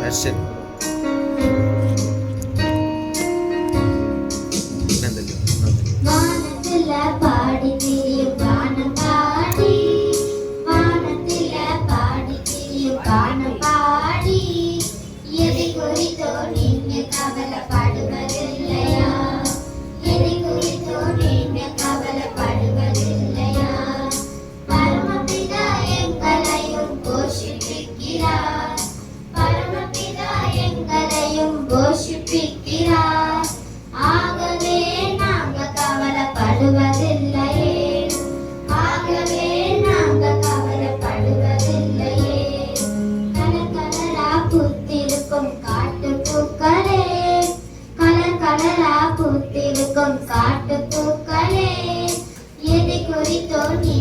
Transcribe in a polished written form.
Russian வானத்துல பாடி திரியும் வானம் பாடி, வானத்துல பாடி திரியும் வானம் பாடி, எதை குறித்தோ நீங்க கவலைப்படுவதில்லையா? எதை குறித்தோ நீங்க கவலைப்படுவதில்லையா? பரமபிதா எங்களையும் போஷிப்பிக்கிறார், பரமபிதா எங்களையும் போஷிப்பிக்கிறார். ஆகவே நாங்க கவலைப்படுவதில்லையே, ஆகவே நாங்க கவலைப்படுவதில்லையே. கலர் கலரா பூத்திருக்கும் காட்டு பூக்களே, கலர் கலரா பூத்திருக்கும் காட்டு பூக்களே, எதை குறித்தோ நீ